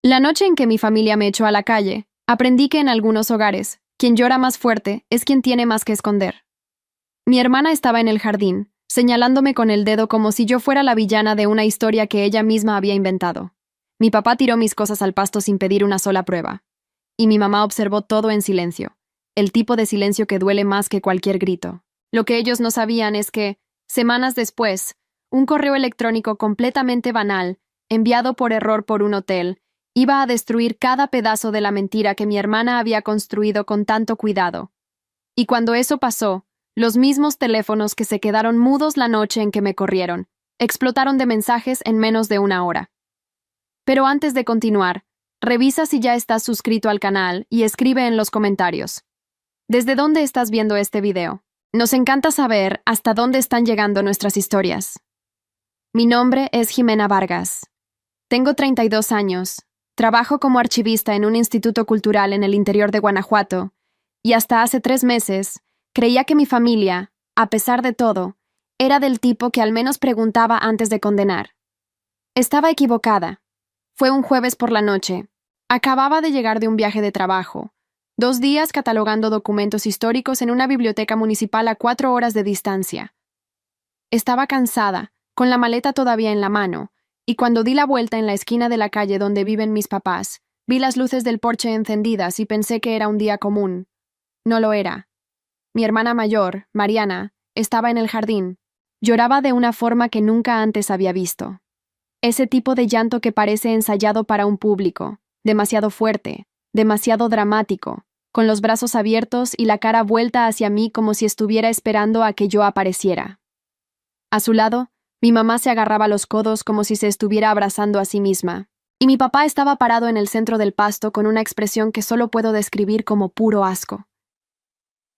La noche en que mi familia me echó a la calle, aprendí que en algunos hogares, quien llora más fuerte es quien tiene más que esconder. Mi hermana estaba en el jardín, señalándome con el dedo como si yo fuera la villana de una historia que ella misma había inventado. Mi papá tiró mis cosas al pasto sin pedir una sola prueba. Y mi mamá observó todo en silencio, el tipo de silencio que duele más que cualquier grito. Lo que ellos no sabían es que, semanas después, un correo electrónico completamente banal, enviado por error por un hotel, iba a destruir cada pedazo de la mentira que mi hermana había construido con tanto cuidado. Y cuando eso pasó, los mismos teléfonos que se quedaron mudos la noche en que me corrieron, explotaron de mensajes en menos de una hora. Pero antes de continuar, revisa si ya estás suscrito al canal y escribe en los comentarios. ¿Desde dónde estás viendo este video? Nos encanta saber hasta dónde están llegando nuestras historias. Mi nombre es Jimena Vargas. Tengo 32 años. Trabajo como archivista en un instituto cultural en el interior de Guanajuato, y hasta hace 3 meses creía que mi familia, a pesar de todo, era del tipo que al menos preguntaba antes de condenar. Estaba equivocada. Fue un jueves por la noche. Acababa de llegar de un viaje de trabajo, 2 días catalogando documentos históricos en una biblioteca municipal a 4 horas de distancia. Estaba cansada, con la maleta todavía en la mano, y cuando di la vuelta en la esquina de la calle donde viven mis papás, vi las luces del porche encendidas y pensé que era un día común. No lo era. Mi hermana mayor, Mariana, estaba en el jardín. Lloraba de una forma que nunca antes había visto. Ese tipo de llanto que parece ensayado para un público, demasiado fuerte, demasiado dramático, con los brazos abiertos y la cara vuelta hacia mí como si estuviera esperando a que yo apareciera. A su lado, mi mamá se agarraba los codos como si se estuviera abrazando a sí misma, y mi papá estaba parado en el centro del pasto con una expresión que solo puedo describir como puro asco.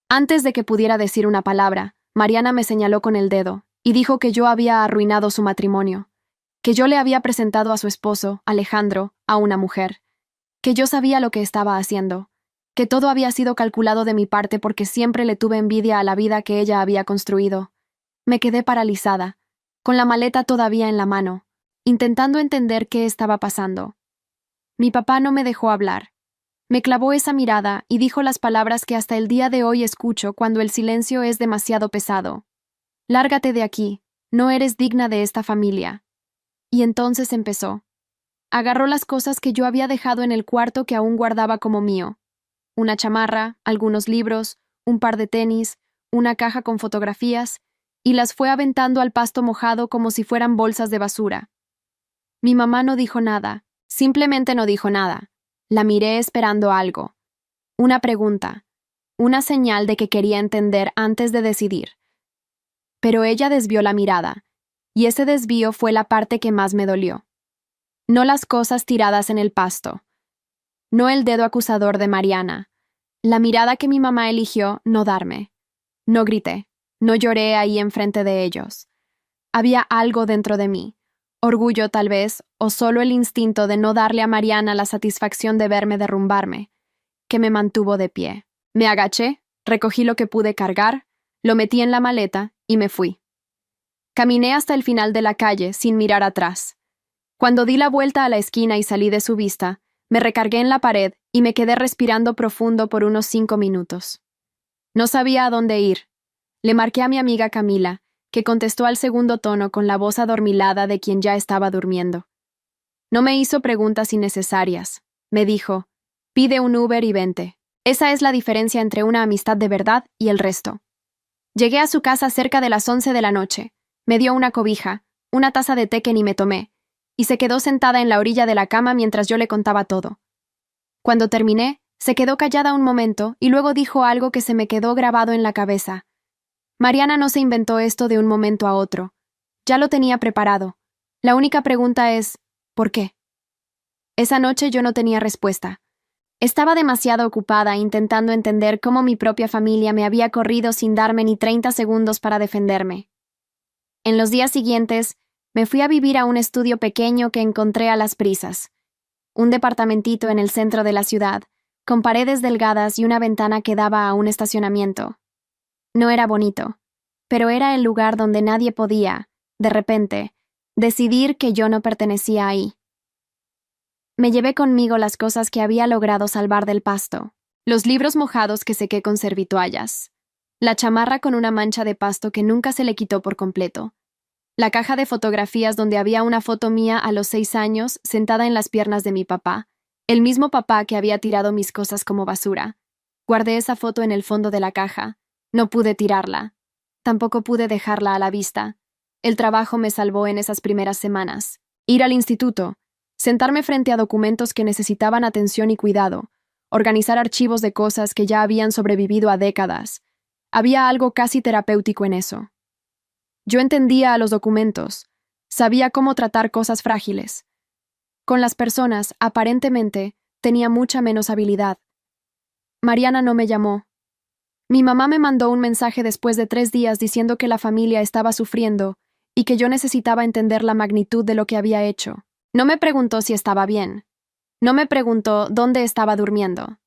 Antes de que pudiera decir una palabra, Mariana me señaló con el dedo y dijo que yo había arruinado su matrimonio, que yo le había presentado a su esposo, Alejandro, a una mujer, que yo sabía lo que estaba haciendo, que todo había sido calculado de mi parte porque siempre le tuve envidia a la vida que ella había construido. Me quedé paralizada, con la maleta todavía en la mano, intentando entender qué estaba pasando. Mi papá no me dejó hablar. Me clavó esa mirada y dijo las palabras que hasta el día de hoy escucho cuando el silencio es demasiado pesado. Lárgate de aquí, no eres digna de esta familia. Y entonces empezó. Agarró las cosas que yo había dejado en el cuarto que aún guardaba como mío. Una chamarra, algunos libros, un par de tenis, una caja con fotografías, y las fue aventando al pasto mojado como si fueran bolsas de basura. Mi mamá no dijo nada, simplemente no dijo nada. La miré esperando algo. Una pregunta, una señal de que quería entender antes de decidir. Pero ella desvió la mirada, y ese desvío fue la parte que más me dolió. No las cosas tiradas en el pasto. No el dedo acusador de Mariana. La mirada que mi mamá eligió no darme. No grité, no lloré ahí enfrente de ellos. Había algo dentro de mí, orgullo tal vez, o solo el instinto de no darle a Mariana la satisfacción de verme derrumbarme, que me mantuvo de pie. Me agaché, recogí lo que pude cargar, lo metí en la maleta y me fui. Caminé hasta el final de la calle sin mirar atrás. Cuando di la vuelta a la esquina y salí de su vista, me recargué en la pared y me quedé respirando profundo por unos 5 minutos. No sabía a dónde ir. Le marqué a mi amiga Camila, que contestó al segundo tono con la voz adormilada de quien ya estaba durmiendo. No me hizo preguntas innecesarias. Me dijo, pide un Uber y vente. Esa es la diferencia entre una amistad de verdad y el resto. Llegué a su casa cerca de las 11 de la noche. Me dio una cobija, una taza de té que ni me tomé, y se quedó sentada en la orilla de la cama mientras yo le contaba todo. Cuando terminé, se quedó callada un momento y luego dijo algo que se me quedó grabado en la cabeza. Mariana no se inventó esto de un momento a otro. Ya lo tenía preparado. La única pregunta es, ¿por qué? Esa noche yo no tenía respuesta. Estaba demasiado ocupada intentando entender cómo mi propia familia me había corrido sin darme ni 30 segundos para defenderme. En los días siguientes, me fui a vivir a un estudio pequeño que encontré a las prisas. Un departamentito en el centro de la ciudad, con paredes delgadas y una ventana que daba a un estacionamiento. No era bonito, pero era el lugar donde nadie podía, de repente, decidir que yo no pertenecía ahí. Me llevé conmigo las cosas que había logrado salvar del pasto. Los libros mojados que sequé con servitoallas. La chamarra con una mancha de pasto que nunca se le quitó por completo. La caja de fotografías donde había una foto mía a los 6 años sentada en las piernas de mi papá, el mismo papá que había tirado mis cosas como basura. Guardé esa foto en el fondo de la caja. No pude tirarla. Tampoco pude dejarla a la vista. El trabajo me salvó en esas primeras semanas. Ir al instituto, sentarme frente a documentos que necesitaban atención y cuidado, organizar archivos de cosas que ya habían sobrevivido a décadas. Había algo casi terapéutico en eso. Yo entendía a los documentos, sabía cómo tratar cosas frágiles. Con las personas, aparentemente, tenía mucha menos habilidad. Mariana no me llamó. Mi mamá me mandó un mensaje después de 3 días diciendo que la familia estaba sufriendo y que yo necesitaba entender la magnitud de lo que había hecho. No me preguntó si estaba bien. No me preguntó dónde estaba durmiendo.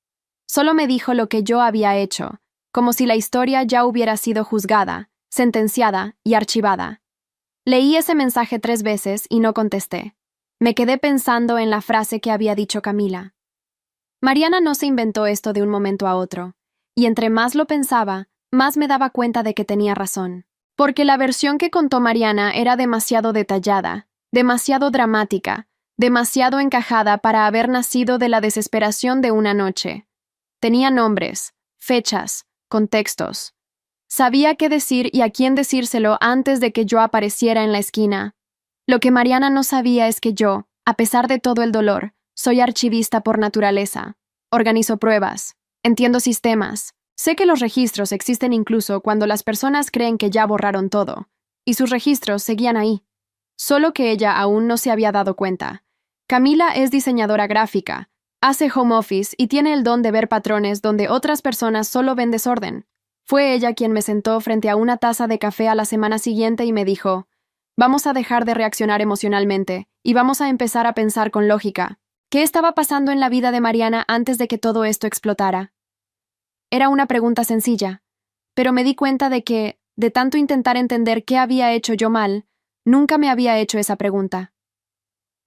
Solo me dijo lo que yo había hecho, como si la historia ya hubiera sido juzgada, sentenciada y archivada. Leí ese mensaje 3 veces y no contesté. Me quedé pensando en la frase que había dicho Camila. Mariana no se inventó esto de un momento a otro, y entre más lo pensaba, más me daba cuenta de que tenía razón. Porque la versión que contó Mariana era demasiado detallada, demasiado dramática, demasiado encajada para haber nacido de la desesperación de una noche. Tenía nombres, fechas, contextos. Sabía qué decir y a quién decírselo antes de que yo apareciera en la esquina. Lo que Mariana no sabía es que yo, a pesar de todo el dolor, soy archivista por naturaleza. Organizo pruebas, entiendo sistemas. Sé que los registros existen incluso cuando las personas creen que ya borraron todo, y sus registros seguían ahí. Solo que ella aún no se había dado cuenta. Camila es diseñadora gráfica, hace home office y tiene el don de ver patrones donde otras personas solo ven desorden. Fue ella quien me sentó frente a una taza de café a la semana siguiente y me dijo: vamos a dejar de reaccionar emocionalmente y vamos a empezar a pensar con lógica. ¿Qué estaba pasando en la vida de Mariana antes de que todo esto explotara? Era una pregunta sencilla, pero me di cuenta de que, de tanto intentar entender qué había hecho yo mal, nunca me había hecho esa pregunta.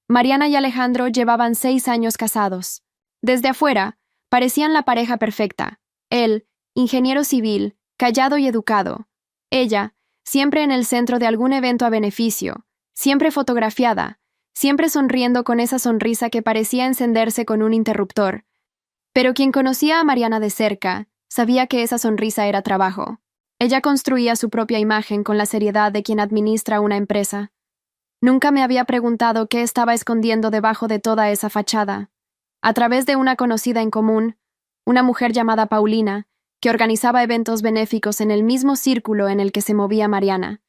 Mariana y Alejandro llevaban 6 años casados. Desde afuera, parecían la pareja perfecta. Él, ingeniero civil, callado y educado. Ella, siempre en el centro de algún evento a beneficio, siempre fotografiada, siempre sonriendo con esa sonrisa que parecía encenderse con un interruptor. Pero quien conocía a Mariana de cerca, sabía que esa sonrisa era trabajo. Ella construía su propia imagen con la seriedad de quien administra una empresa. Nunca me había preguntado qué estaba escondiendo debajo de toda esa fachada. A través de una conocida en común, una mujer llamada Paulina, que organizaba eventos benéficos en el mismo círculo en el que se movía Mariana.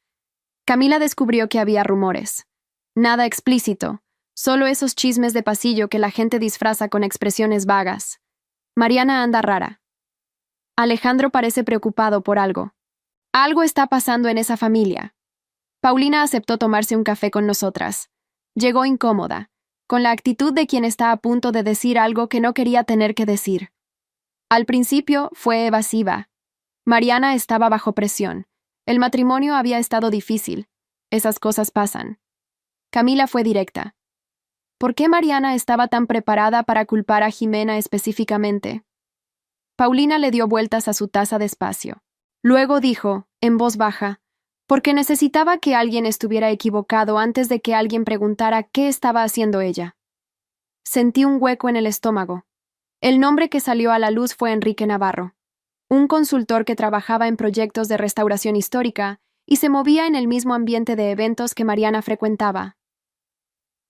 Camila descubrió que había rumores. Nada explícito, solo esos chismes de pasillo que la gente disfraza con expresiones vagas. Mariana anda rara. Alejandro parece preocupado por algo. Algo está pasando en esa familia. Paulina aceptó tomarse un café con nosotras. Llegó incómoda, con la actitud de quien está a punto de decir algo que no quería tener que decir. Al principio fue evasiva. Mariana estaba bajo presión. El matrimonio había estado difícil. Esas cosas pasan. Camila fue directa. ¿Por qué Mariana estaba tan preparada para culpar a Jimena específicamente? Paulina le dio vueltas a su taza despacio. Luego dijo, en voz baja, porque necesitaba que alguien estuviera equivocado antes de que alguien preguntara qué estaba haciendo ella. Sentí un hueco en el estómago. El nombre que salió a la luz fue Enrique Navarro, un consultor que trabajaba en proyectos de restauración histórica y se movía en el mismo ambiente de eventos que Mariana frecuentaba.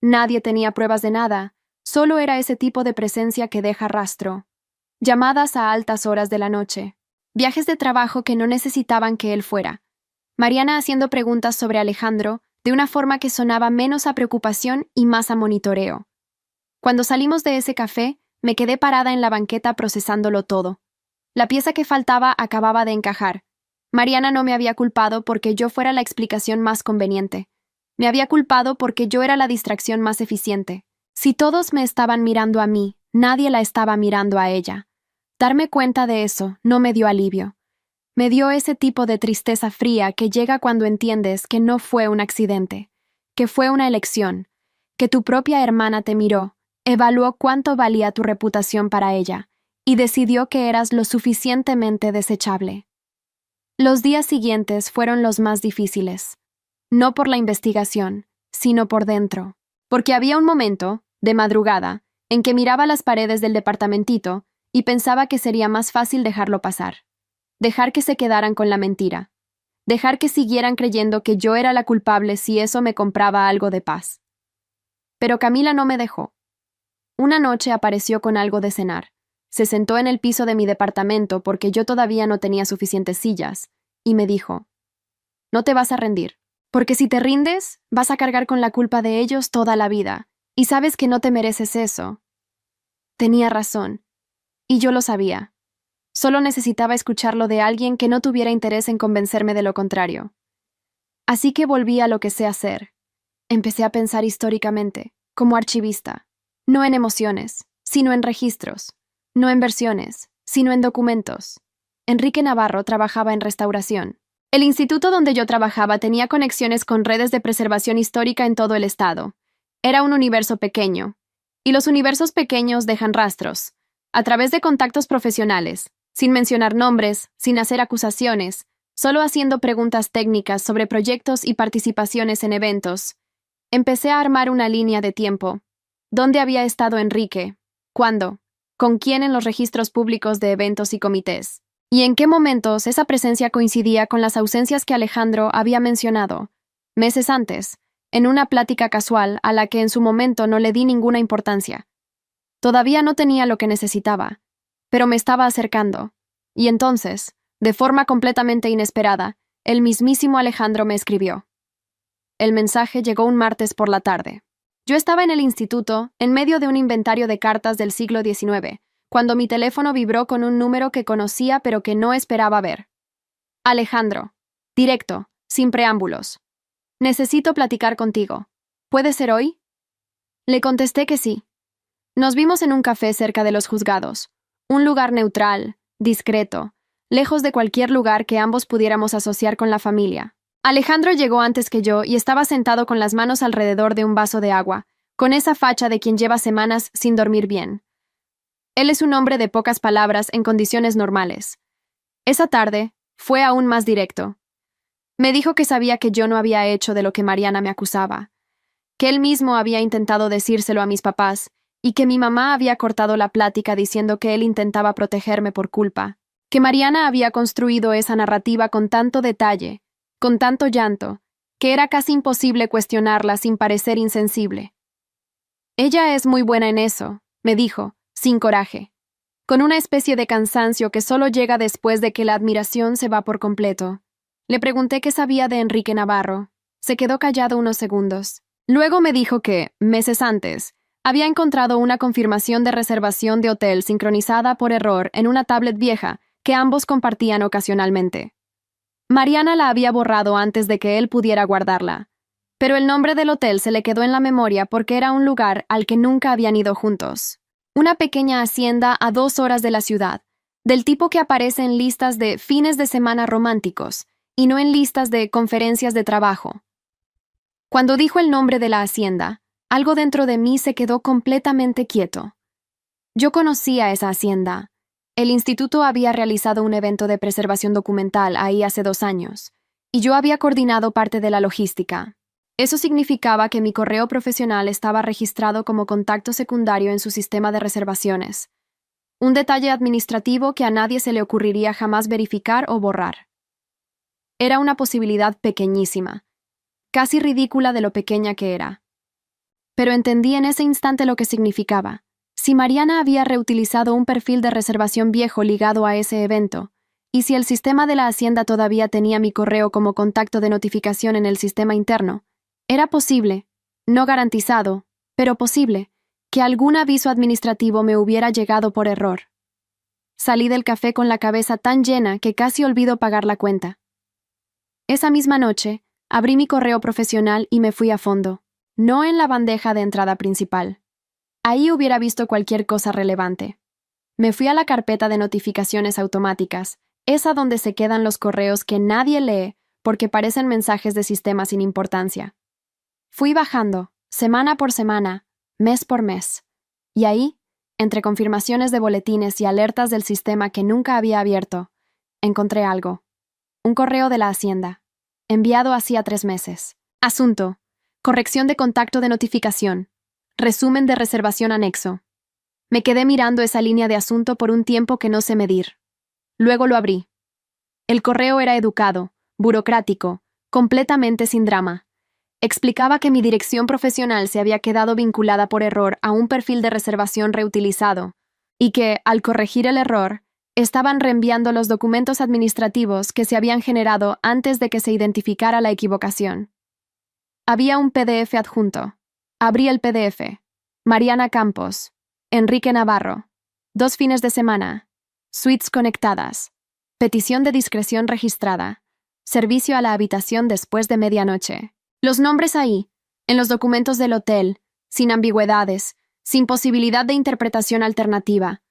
Nadie tenía pruebas de nada, solo era ese tipo de presencia que deja rastro. Llamadas a altas horas de la noche, viajes de trabajo que no necesitaban que él fuera. Mariana haciendo preguntas sobre Alejandro de una forma que sonaba menos a preocupación y más a monitoreo. Cuando salimos de ese café, me quedé parada en la banqueta procesándolo todo. La pieza que faltaba acababa de encajar. Mariana no me había culpado porque yo fuera la explicación más conveniente. Me había culpado porque yo era la distracción más eficiente. Si todos me estaban mirando a mí, nadie la estaba mirando a ella. Darme cuenta de eso no me dio alivio. Me dio ese tipo de tristeza fría que llega cuando entiendes que no fue un accidente, que fue una elección, que tu propia hermana te miró Evaluó cuánto valía tu reputación para ella y decidió que eras lo suficientemente desechable. Los días siguientes fueron los más difíciles, no por la investigación, sino por dentro, porque había un momento, de madrugada, en que miraba las paredes del departamentito y pensaba que sería más fácil dejarlo pasar, dejar que se quedaran con la mentira, dejar que siguieran creyendo que yo era la culpable si eso me compraba algo de paz. Pero Camila no me dejó. Una noche apareció con algo de cenar. Se sentó en el piso de mi departamento porque yo todavía no tenía suficientes sillas, y me dijo: «No te vas a rendir, porque si te rindes, vas a cargar con la culpa de ellos toda la vida, y sabes que no te mereces eso». Tenía razón, y yo lo sabía. Solo necesitaba escucharlo de alguien que no tuviera interés en convencerme de lo contrario. Así que volví a lo que sé hacer. Empecé a pensar históricamente, como archivista, no en emociones, sino en registros, no en versiones, sino en documentos. Enrique Navarro trabajaba en restauración. El instituto donde yo trabajaba tenía conexiones con redes de preservación histórica en todo el estado. Era un universo pequeño, y los universos pequeños dejan rastros, a través de contactos profesionales, sin mencionar nombres, sin hacer acusaciones, solo haciendo preguntas técnicas sobre proyectos y participaciones en eventos. Empecé a armar una línea de tiempo. ¿Dónde había estado Enrique? ¿Cuándo? ¿Con quién en los registros públicos de eventos y comités? ¿Y en qué momentos esa presencia coincidía con las ausencias que Alejandro había mencionado, meses antes, en una plática casual a la que en su momento no le di ninguna importancia? Todavía no tenía lo que necesitaba, pero me estaba acercando. Y entonces, de forma completamente inesperada, el mismísimo Alejandro me escribió. El mensaje llegó un martes por la tarde. Yo estaba en el instituto, en medio de un inventario de cartas del siglo XIX, cuando mi teléfono vibró con un número que conocía pero que no esperaba ver. Alejandro. Directo, sin preámbulos. Necesito platicar contigo. ¿Puede ser hoy? Le contesté que sí. Nos vimos en un café cerca de los juzgados, un lugar neutral, discreto, lejos de cualquier lugar que ambos pudiéramos asociar con la familia. Alejandro llegó antes que yo y estaba sentado con las manos alrededor de un vaso de agua, con esa facha de quien lleva semanas sin dormir bien. Él es un hombre de pocas palabras en condiciones normales. Esa tarde, fue aún más directo. Me dijo que sabía que yo no había hecho de lo que Mariana me acusaba, que él mismo había intentado decírselo a mis papás y que mi mamá había cortado la plática diciendo que él intentaba protegerme por culpa, que Mariana había construido esa narrativa con tanto detalle, con tanto llanto, que era casi imposible cuestionarla sin parecer insensible. Ella es muy buena en eso, me dijo, sin coraje, con una especie de cansancio que solo llega después de que la admiración se va por completo. Le pregunté qué sabía de Enrique Navarro. Se quedó callado unos segundos. Luego me dijo que, meses antes, había encontrado una confirmación de reservación de hotel sincronizada por error en una tablet vieja que ambos compartían ocasionalmente. Mariana la había borrado antes de que él pudiera guardarla, pero el nombre del hotel se le quedó en la memoria porque era un lugar al que nunca habían ido juntos. Una pequeña hacienda a 2 horas de la ciudad, del tipo que aparece en listas de fines de semana románticos y no en listas de conferencias de trabajo. Cuando dijo el nombre de la hacienda, algo dentro de mí se quedó completamente quieto. Yo conocía esa hacienda. El instituto había realizado un evento de preservación documental ahí hace 2 años, y yo había coordinado parte de la logística. Eso significaba que mi correo profesional estaba registrado como contacto secundario en su sistema de reservaciones. Un detalle administrativo que a nadie se le ocurriría jamás verificar o borrar. Era una posibilidad pequeñísima, casi ridícula de lo pequeña que era. Pero entendí en ese instante lo que significaba. Si Mariana había reutilizado un perfil de reservación viejo ligado a ese evento, y si el sistema de la hacienda todavía tenía mi correo como contacto de notificación en el sistema interno, era posible, no garantizado, pero posible, que algún aviso administrativo me hubiera llegado por error. Salí del café con la cabeza tan llena que casi olvido pagar la cuenta. Esa misma noche, abrí mi correo profesional y me fui a fondo, no en la bandeja de entrada principal. Ahí hubiera visto cualquier cosa relevante. Me fui a la carpeta de notificaciones automáticas, esa donde se quedan los correos que nadie lee porque parecen mensajes de sistema sin importancia. Fui bajando, semana por semana, mes por mes. Y ahí, entre confirmaciones de boletines y alertas del sistema que nunca había abierto, encontré algo. Un correo de la Hacienda, enviado hacía 3 meses. Asunto: corrección de contacto de notificación. Resumen de reservación anexo. Me quedé mirando esa línea de asunto por un tiempo que no sé medir. Luego lo abrí. El correo era educado, burocrático, completamente sin drama. Explicaba que mi dirección profesional se había quedado vinculada por error a un perfil de reservación reutilizado, y que, al corregir el error, estaban reenviando los documentos administrativos que se habían generado antes de que se identificara la equivocación. Había un PDF adjunto. Abrí el PDF. Mariana Campos. Enrique Navarro. 2 fines de semana. Suites conectadas. Petición de discreción registrada. Servicio a la habitación después de medianoche. Los nombres ahí, en los documentos del hotel, sin ambigüedades, sin posibilidad de interpretación alternativa.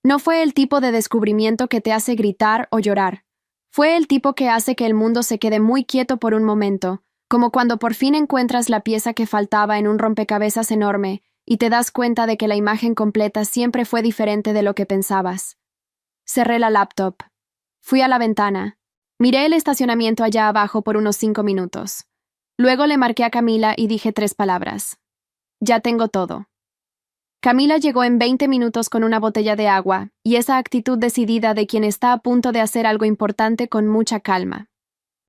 No fue el tipo de descubrimiento que te hace gritar o llorar. Fue el tipo que hace que el mundo se quede muy quieto por un momento, como cuando por fin encuentras la pieza que faltaba en un rompecabezas enorme y te das cuenta de que la imagen completa siempre fue diferente de lo que pensabas. Cerré la laptop. Fui a la ventana. Miré el estacionamiento allá abajo por unos 5 minutos. Luego le marqué a Camila y dije 3 palabras. Ya tengo todo. Camila llegó en 20 minutos con una botella de agua y esa actitud decidida de quien está a punto de hacer algo importante con mucha calma.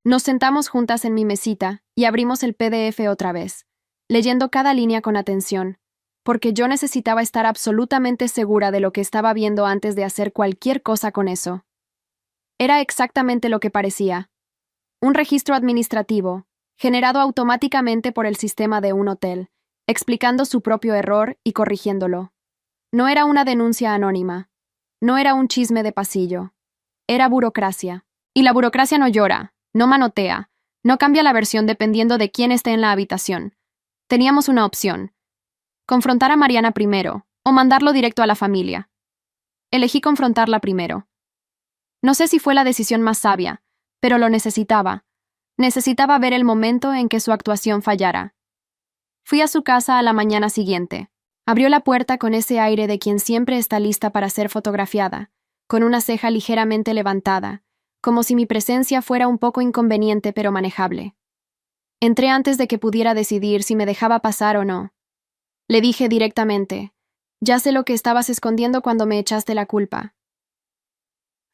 Nos sentamos juntas en mi mesita y abrimos el PDF otra vez, leyendo cada línea con atención, porque yo necesitaba estar absolutamente segura de lo que estaba viendo antes de hacer cualquier cosa con eso. Era exactamente lo que parecía. Un registro administrativo, generado automáticamente por el sistema de un hotel, explicando su propio error y corrigiéndolo. No era una denuncia anónima. No era un chisme de pasillo. Era burocracia. Y la burocracia no llora, no manotea, no cambia la versión dependiendo de quién esté en la habitación. Teníamos una opción: confrontar a Mariana primero, o mandarlo directo a la familia. Elegí confrontarla primero. No sé si fue la decisión más sabia, pero lo necesitaba. Necesitaba ver el momento en que su actuación fallara. Fui a su casa a la mañana siguiente. Abrió la puerta con ese aire de quien siempre está lista para ser fotografiada, con una ceja ligeramente levantada, como si mi presencia fuera un poco inconveniente pero manejable. Entré antes de que pudiera decidir si me dejaba pasar o no. Le dije directamente: ya sé lo que estabas escondiendo cuando me echaste la culpa.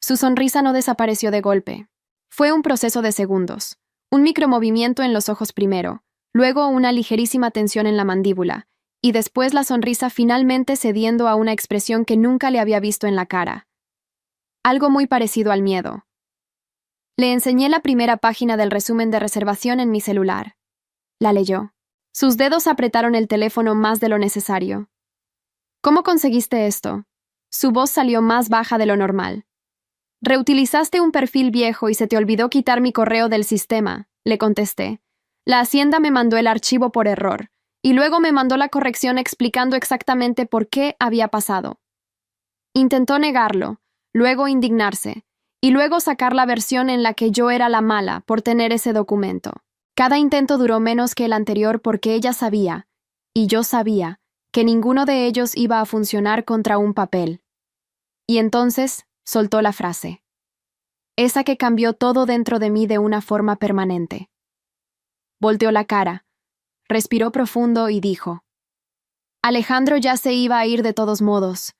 Su sonrisa no desapareció de golpe. Fue un proceso de segundos. Un micromovimiento en los ojos primero, luego una ligerísima tensión en la mandíbula, y después la sonrisa finalmente cediendo a una expresión que nunca le había visto en la cara. Algo muy parecido al miedo. Le enseñé la primera página del resumen de reservación en mi celular. La leyó. Sus dedos apretaron el teléfono más de lo necesario. ¿Cómo conseguiste esto? Su voz salió más baja de lo normal. Reutilizaste un perfil viejo y se te olvidó quitar mi correo del sistema, le contesté. La Hacienda me mandó el archivo por error, y luego me mandó la corrección explicando exactamente por qué había pasado. Intentó negarlo, luego indignarse, y luego sacar la versión en la que yo era la mala por tener ese documento. Cada intento duró menos que el anterior porque ella sabía, y yo sabía, que ninguno de ellos iba a funcionar contra un papel. Y entonces soltó la frase. Esa que cambió todo dentro de mí de una forma permanente. Volteó la cara, respiró profundo y dijo: Alejandro ya se iba a ir de todos modos.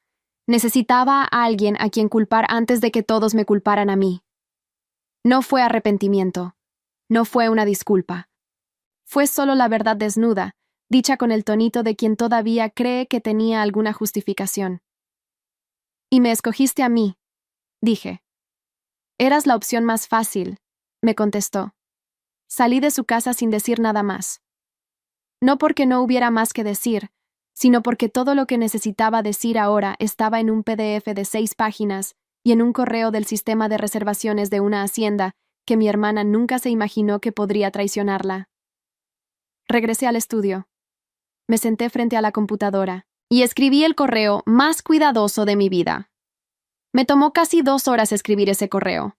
Necesitaba a alguien a quien culpar antes de que todos me culparan a mí. No fue arrepentimiento. No fue una disculpa. Fue solo la verdad desnuda, dicha con el tonito de quien todavía cree que tenía alguna justificación. Y me escogiste a mí, dije. Eras la opción más fácil, me contestó. Salí de su casa sin decir nada más. No porque no hubiera más que decir, sino porque todo lo que necesitaba decir ahora estaba en un PDF de 6 páginas y en un correo del sistema de reservaciones de una hacienda que mi hermana nunca se imaginó que podría traicionarla. Regresé al estudio. Me senté frente a la computadora y escribí el correo más cuidadoso de mi vida. Me tomó casi 2 horas escribir ese correo.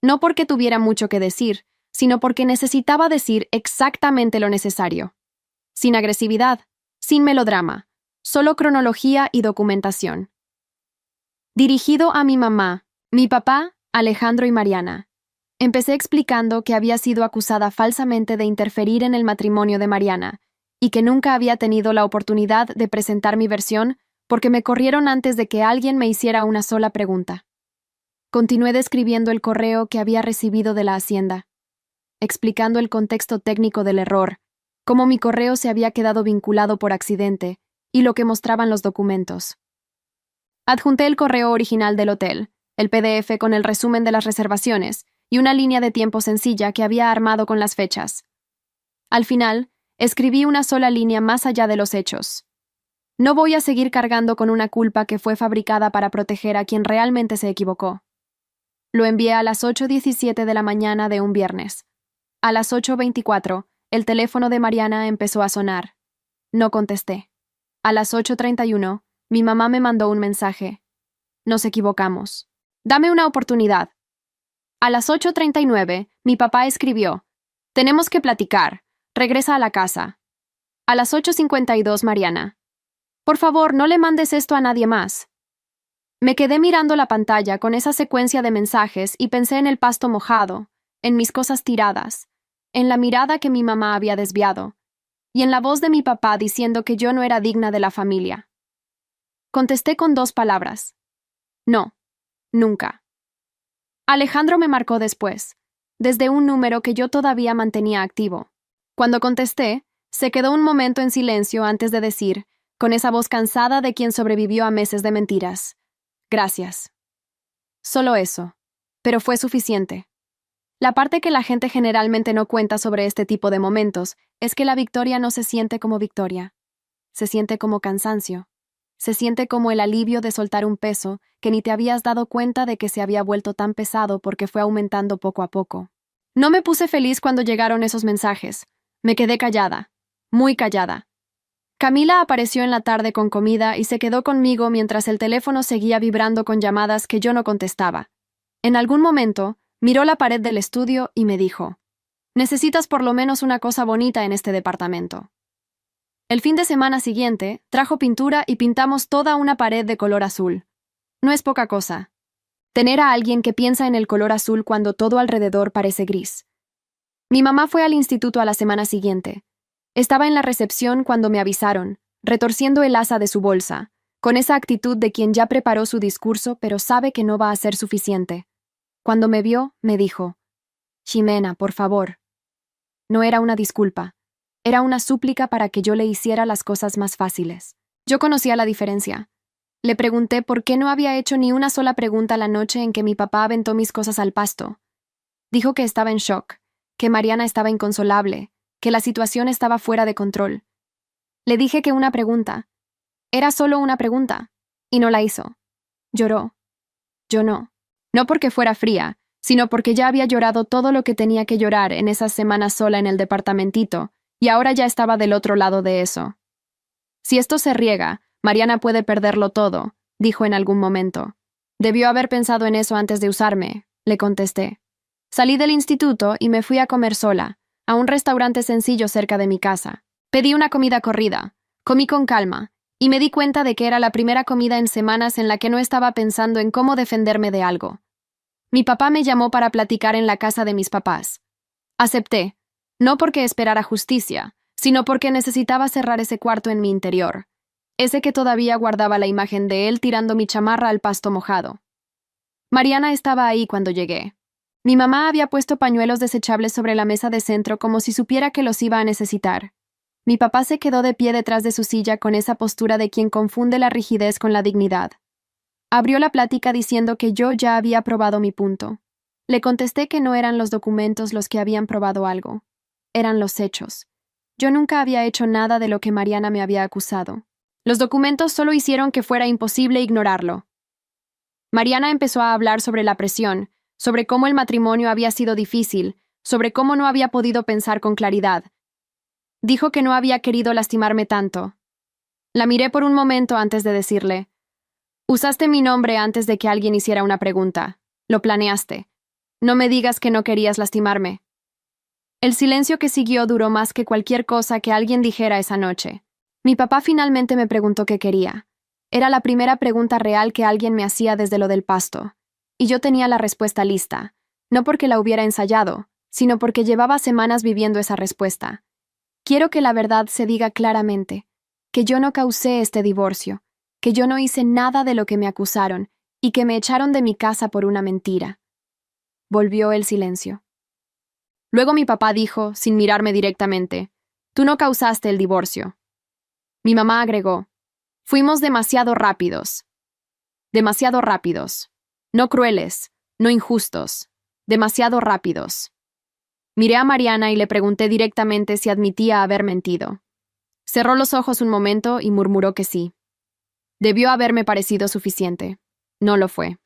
No porque tuviera mucho que decir, sino porque necesitaba decir exactamente lo necesario. Sin agresividad, sin melodrama, Solo cronología y documentación. Dirigido a mi mamá, mi papá, Alejandro y Mariana. Empecé explicando que había sido acusada falsamente de interferir en el matrimonio de Mariana y que nunca había tenido la oportunidad de presentar mi versión porque me corrieron antes de que alguien me hiciera una sola pregunta. Continué describiendo el correo que había recibido de la Hacienda, explicando el contexto técnico del error, cómo mi correo se había quedado vinculado por accidente y lo que mostraban los documentos. Adjunté el correo original del hotel, el PDF con el resumen de las reservaciones y una línea de tiempo sencilla que había armado con las fechas. Al final, escribí una sola línea más allá de los hechos. No voy a seguir cargando con una culpa que fue fabricada para proteger a quien realmente se equivocó. Lo envié a las 8:17 de la mañana de un viernes. A las 8:24, el teléfono de Mariana empezó a sonar. No contesté. A las 8:31, mi mamá me mandó un mensaje. Nos equivocamos. Dame una oportunidad. A las 8:39, mi papá escribió. Tenemos que platicar. Regresa a la casa. A las 8:52, Mariana. Por favor, no le mandes esto a nadie más. Me quedé mirando la pantalla con esa secuencia de mensajes y pensé en el pasto mojado, en mis cosas tiradas, en la mirada que mi mamá había desviado, y en la voz de mi papá diciendo que yo no era digna de la familia. Contesté con 2 palabras. No, nunca. Alejandro me marcó después, desde un número que yo todavía mantenía activo. Cuando contesté, se quedó un momento en silencio antes de decir, con esa voz cansada de quien sobrevivió a meses de mentiras. Gracias. Solo eso. Pero fue suficiente. La parte que la gente generalmente no cuenta sobre este tipo de momentos es que la victoria no se siente como victoria. Se siente como cansancio. Se siente como el alivio de soltar un peso que ni te habías dado cuenta de que se había vuelto tan pesado porque fue aumentando poco a poco. No me puse feliz cuando llegaron esos mensajes. Me quedé callada. Muy callada. Camila apareció en la tarde con comida y se quedó conmigo mientras el teléfono seguía vibrando con llamadas que yo no contestaba. En algún momento, miró la pared del estudio y me dijo, «Necesitas por lo menos una cosa bonita en este departamento». El fin de semana siguiente, trajo pintura y pintamos toda una pared de color azul. No es poca cosa. Tener a alguien que piensa en el color azul cuando todo alrededor parece gris. Mi mamá fue al instituto a la semana siguiente. Estaba en la recepción cuando me avisaron, retorciendo el asa de su bolsa, con esa actitud de quien ya preparó su discurso pero sabe que no va a ser suficiente. Cuando me vio, me dijo, «Ximena, por favor». No era una disculpa. Era una súplica para que yo le hiciera las cosas más fáciles. Yo conocía la diferencia. Le pregunté por qué no había hecho ni una sola pregunta la noche en que mi papá aventó mis cosas al pasto. Dijo que estaba en shock, que Mariana estaba inconsolable, que la situación estaba fuera de control. Le dije que una pregunta. Era solo una pregunta, y no la hizo. Lloró. Yo no. No porque fuera fría, sino porque ya había llorado todo lo que tenía que llorar en esas semanas sola en el departamentito, y ahora ya estaba del otro lado de eso. Si esto se riega, Mariana puede perderlo todo, dijo en algún momento. Debió haber pensado en eso antes de usarme, le contesté. Salí del instituto y me fui a comer sola, a un restaurante sencillo cerca de mi casa. Pedí una comida corrida, comí con calma, y me di cuenta de que era la primera comida en semanas en la que no estaba pensando en cómo defenderme de algo. Mi papá me llamó para platicar en la casa de mis papás. Acepté, no porque esperara justicia, sino porque necesitaba cerrar ese cuarto en mi interior, ese que todavía guardaba la imagen de él tirando mi chamarra al pasto mojado. Mariana estaba ahí cuando llegué. Mi mamá había puesto pañuelos desechables sobre la mesa de centro como si supiera que los iba a necesitar. Mi papá se quedó de pie detrás de su silla con esa postura de quien confunde la rigidez con la dignidad. Abrió la plática diciendo que yo ya había probado mi punto. Le contesté que no eran los documentos los que habían probado algo. Eran los hechos. Yo nunca había hecho nada de lo que Mariana me había acusado. Los documentos solo hicieron que fuera imposible ignorarlo. Mariana empezó a hablar sobre la presión, sobre cómo el matrimonio había sido difícil, sobre cómo no había podido pensar con claridad. Dijo que no había querido lastimarme tanto. La miré por un momento antes de decirle, «Usaste mi nombre antes de que alguien hiciera una pregunta. Lo planeaste. No me digas que no querías lastimarme». El silencio que siguió duró más que cualquier cosa que alguien dijera esa noche. Mi papá finalmente me preguntó qué quería. Era la primera pregunta real que alguien me hacía desde lo del pasto. Y yo tenía la respuesta lista, no porque la hubiera ensayado, sino porque llevaba semanas viviendo esa respuesta. Quiero que la verdad se diga claramente, que yo no causé este divorcio, que yo no hice nada de lo que me acusaron y que me echaron de mi casa por una mentira. Volvió el silencio. Luego mi papá dijo, sin mirarme directamente, «Tú no causaste el divorcio». Mi mamá agregó, «Fuimos demasiado rápidos. Demasiado rápidos. No crueles, no injustos. Demasiado rápidos». Miré a Mariana y le pregunté directamente si admitía haber mentido. Cerró los ojos un momento y murmuró que sí. Debió haberme parecido suficiente. No lo fue.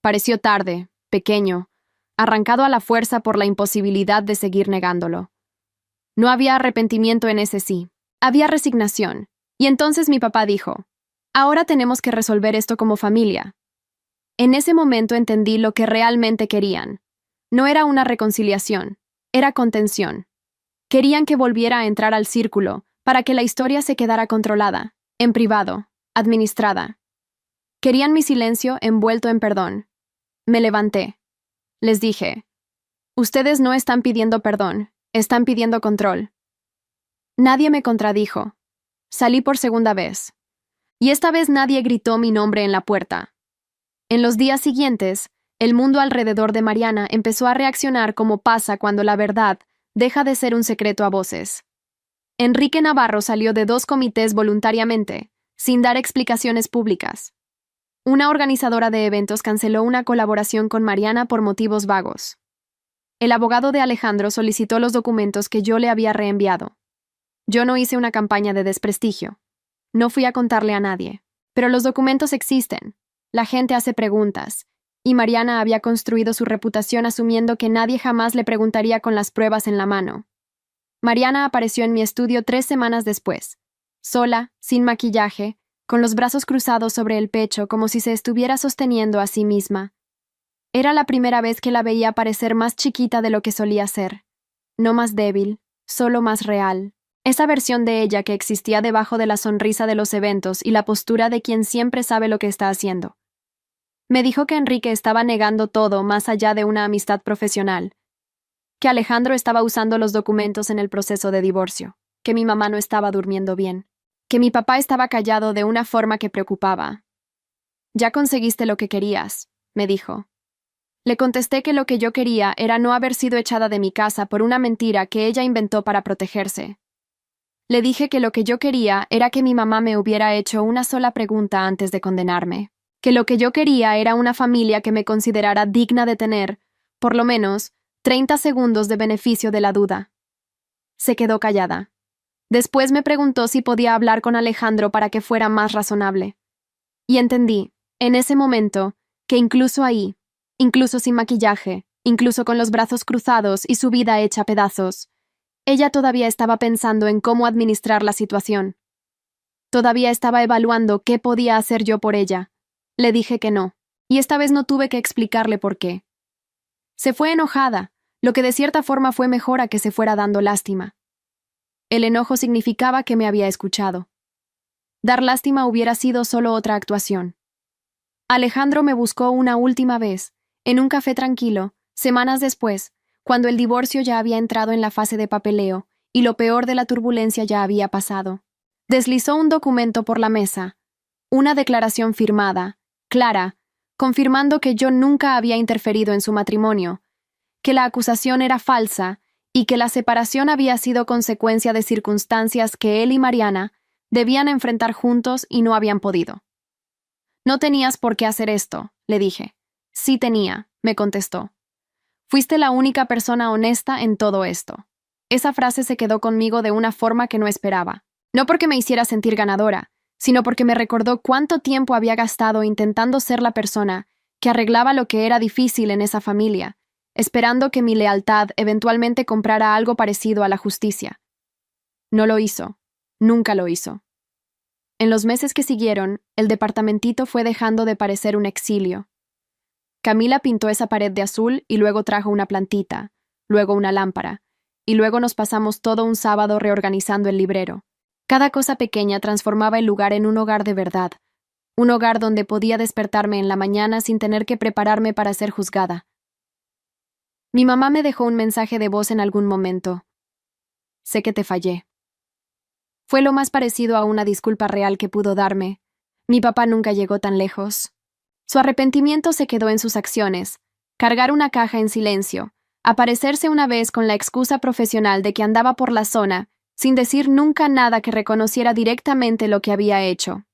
Pareció tarde, pequeño, arrancado a la fuerza por la imposibilidad de seguir negándolo. No había arrepentimiento en ese sí. Había resignación. Y entonces mi papá dijo, «Ahora tenemos que resolver esto como familia». En ese momento entendí lo que realmente querían. No era una reconciliación, era contención. Querían que volviera a entrar al círculo para que la historia se quedara controlada, en privado, administrada. Querían mi silencio envuelto en perdón. Me levanté. Les dije, «Ustedes no están pidiendo perdón, están pidiendo control». Nadie me contradijo. Salí por segunda vez. Y esta vez nadie gritó mi nombre en la puerta. En los días siguientes, el mundo alrededor de Mariana empezó a reaccionar como pasa cuando la verdad deja de ser un secreto a voces. Enrique Navarro salió de 2 comités voluntariamente, sin dar explicaciones públicas. Una organizadora de eventos canceló una colaboración con Mariana por motivos vagos. El abogado de Alejandro solicitó los documentos que yo le había reenviado. Yo no hice una campaña de desprestigio. No fui a contarle a nadie. Pero los documentos existen. La gente hace preguntas. Y Mariana había construido su reputación asumiendo que nadie jamás le preguntaría con las pruebas en la mano. Mariana apareció en mi estudio 3 semanas después. Sola, sin maquillaje, con los brazos cruzados sobre el pecho como si se estuviera sosteniendo a sí misma. Era la primera vez que la veía parecer más chiquita de lo que solía ser. No más débil, solo más real. Esa versión de ella que existía debajo de la sonrisa de los eventos y la postura de quien siempre sabe lo que está haciendo. Me dijo que Enrique estaba negando todo más allá de una amistad profesional, que Alejandro estaba usando los documentos en el proceso de divorcio, que mi mamá no estaba durmiendo bien, que mi papá estaba callado de una forma que preocupaba. «Ya conseguiste lo que querías», me dijo. Le contesté que lo que yo quería era no haber sido echada de mi casa por una mentira que ella inventó para protegerse. Le dije que lo que yo quería era que mi mamá me hubiera hecho una sola pregunta antes de condenarme, que lo que yo quería era una familia que me considerara digna de tener, por lo menos, 30 segundos de beneficio de la duda. Se quedó callada. Después me preguntó si podía hablar con Alejandro para que fuera más razonable. Y entendí, en ese momento, que incluso ahí, incluso sin maquillaje, incluso con los brazos cruzados y su vida hecha pedazos, ella todavía estaba pensando en cómo administrar la situación. Todavía estaba evaluando qué podía hacer yo por ella. Le dije que no, y esta vez no tuve que explicarle por qué. Se fue enojada, lo que de cierta forma fue mejor a que se fuera dando lástima. El enojo significaba que me había escuchado. Dar lástima hubiera sido solo otra actuación. Alejandro me buscó una última vez, en un café tranquilo, semanas después, cuando el divorcio ya había entrado en la fase de papeleo y lo peor de la turbulencia ya había pasado. Deslizó un documento por la mesa, una declaración firmada, clara, confirmando que yo nunca había interferido en su matrimonio, que la acusación era falsa y que la separación había sido consecuencia de circunstancias que él y Mariana debían enfrentar juntos y no habían podido. «No tenías por qué hacer esto», le dije. «Sí tenía», me contestó. «Fuiste la única persona honesta en todo esto». Esa frase se quedó conmigo de una forma que no esperaba. No porque me hiciera sentir ganadora, sino porque me recordó cuánto tiempo había gastado intentando ser la persona que arreglaba lo que era difícil en esa familia, esperando que mi lealtad eventualmente comprara algo parecido a la justicia. No lo hizo. Nunca lo hizo. En los meses que siguieron, el departamentito fue dejando de parecer un exilio. Camila pintó esa pared de azul y luego trajo una plantita, luego una lámpara, y luego nos pasamos todo un sábado reorganizando el librero. Cada cosa pequeña transformaba el lugar en un hogar de verdad, un hogar donde podía despertarme en la mañana sin tener que prepararme para ser juzgada. Mi mamá me dejó un mensaje de voz en algún momento. Sé que te fallé. Fue lo más parecido a una disculpa real que pudo darme. Mi papá nunca llegó tan lejos. Su arrepentimiento se quedó en sus acciones: cargar una caja en silencio, aparecerse una vez con la excusa profesional de que andaba por la zona, sin decir nunca nada que reconociera directamente lo que había hecho.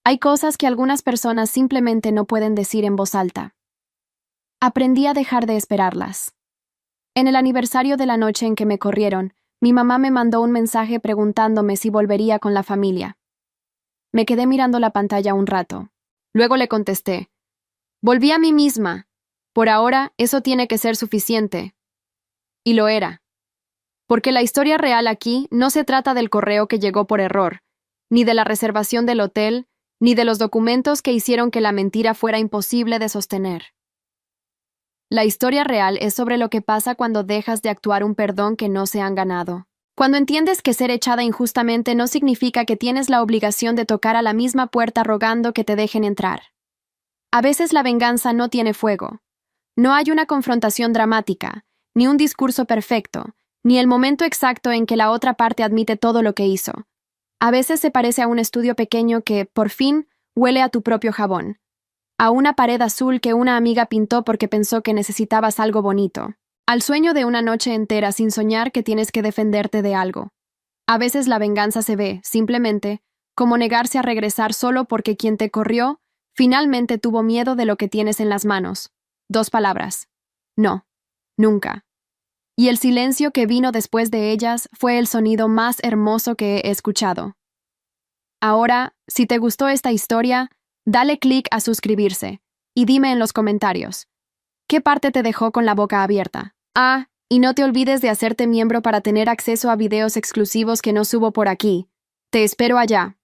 Hay cosas que algunas personas simplemente no pueden decir en voz alta. Aprendí a dejar de esperarlas. En el aniversario de la noche en que me corrieron, mi mamá me mandó un mensaje preguntándome si volvería con la familia. Me quedé mirando la pantalla un rato. Luego le contesté: volví a mí misma. Por ahora, eso tiene que ser suficiente. Y lo era. Porque la historia real aquí no se trata del correo que llegó por error, ni de la reservación del hotel, ni de los documentos que hicieron que la mentira fuera imposible de sostener. La historia real es sobre lo que pasa cuando dejas de actuar un perdón que no se han ganado. Cuando entiendes que ser echada injustamente no significa que tienes la obligación de tocar a la misma puerta rogando que te dejen entrar. A veces la venganza no tiene fuego. No hay una confrontación dramática, ni un discurso perfecto, ni el momento exacto en que la otra parte admite todo lo que hizo. A veces se parece a un estudio pequeño que, por fin, huele a tu propio jabón. A una pared azul que una amiga pintó porque pensó que necesitabas algo bonito. Al sueño de una noche entera sin soñar que tienes que defenderte de algo. A veces la venganza se ve, simplemente, como negarse a regresar solo porque quien te corrió finalmente tuvo miedo de lo que tienes en las manos. 2 palabras. No. Nunca. Y el silencio que vino después de ellas fue el sonido más hermoso que he escuchado. Ahora, si te gustó esta historia, dale clic a suscribirse y dime en los comentarios: ¿qué parte te dejó con la boca abierta? Y no te olvides de hacerte miembro para tener acceso a videos exclusivos que no subo por aquí. Te espero allá.